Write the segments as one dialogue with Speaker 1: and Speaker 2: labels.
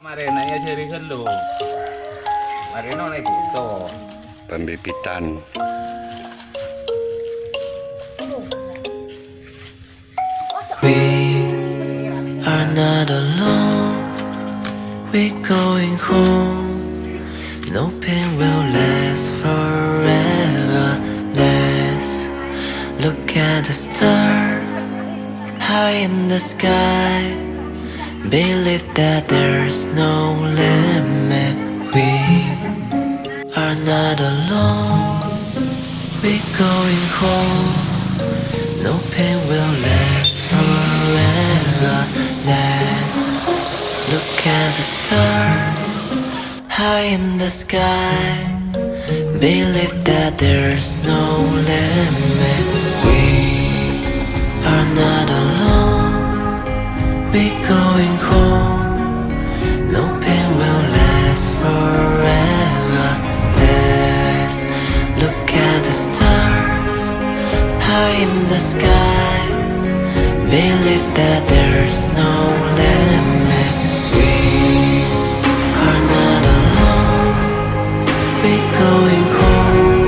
Speaker 1: Marenanya serius lo. Mareno naik itu.
Speaker 2: Pembibitan.
Speaker 3: We are not alone. We're going home. No pain will last forever. Let's look at the stars high in the sky. Believe that there's no limit. We are not alone. We're going home. No pain will last forever. Let's look at the stars high in the sky. Believe that there's no limit. We are not alone. We're going home. No pain will last forever. Let's look at the stars high in the sky. Believe that there's no limit. We are not alone. We're going home.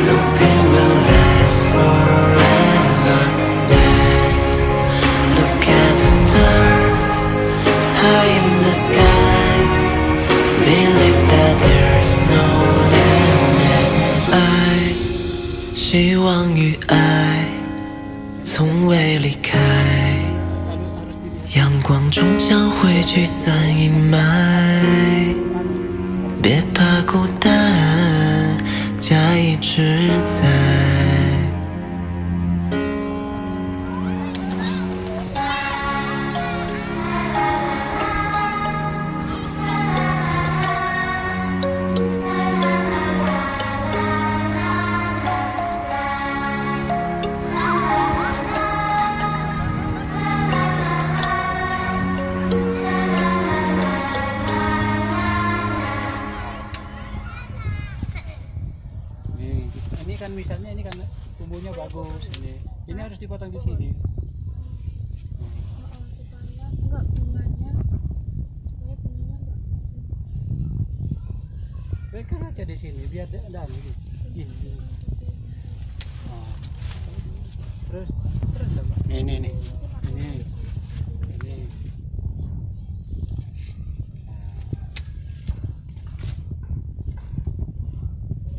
Speaker 3: No pain will last forever. Let's look at the stars high in the sky. Believe that there's no limit. 希望与爱从未离开，阳光终将会驱散阴霾。别怕孤单，家一直在。
Speaker 4: Ini kan misalnya ini kan tumbuhnya bagus ini harus dipotong di sini.
Speaker 5: Enggak bunganya supaya bunganya enggak
Speaker 4: Berikan aja di sini biar dalam ini. Oh. Terus Mbak. Ini. Nah.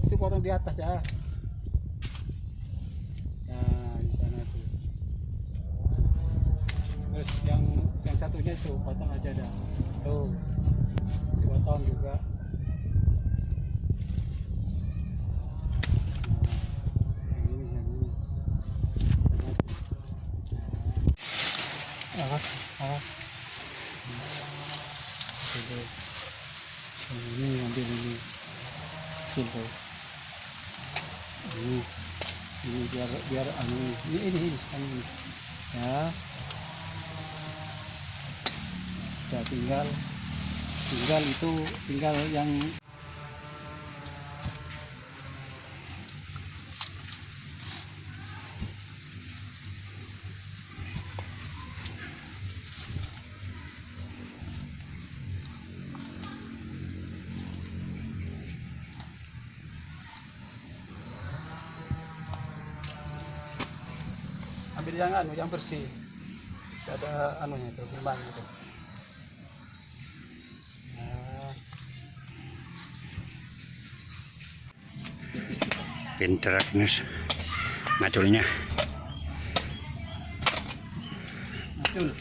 Speaker 4: Itu potong di atas ya. Nah, di sana tuh. Terus yang satunya itu potong aja dah. Tuh. Dipotong juga. Awas. Ini ambil ini. Sini. Ini biar ini. Ya. Ya tinggal yang ambil yang bersih. Ada anunya itu, gimana itu. Nah.
Speaker 2: Pinter Agnes maculnya.
Speaker 4: Macul.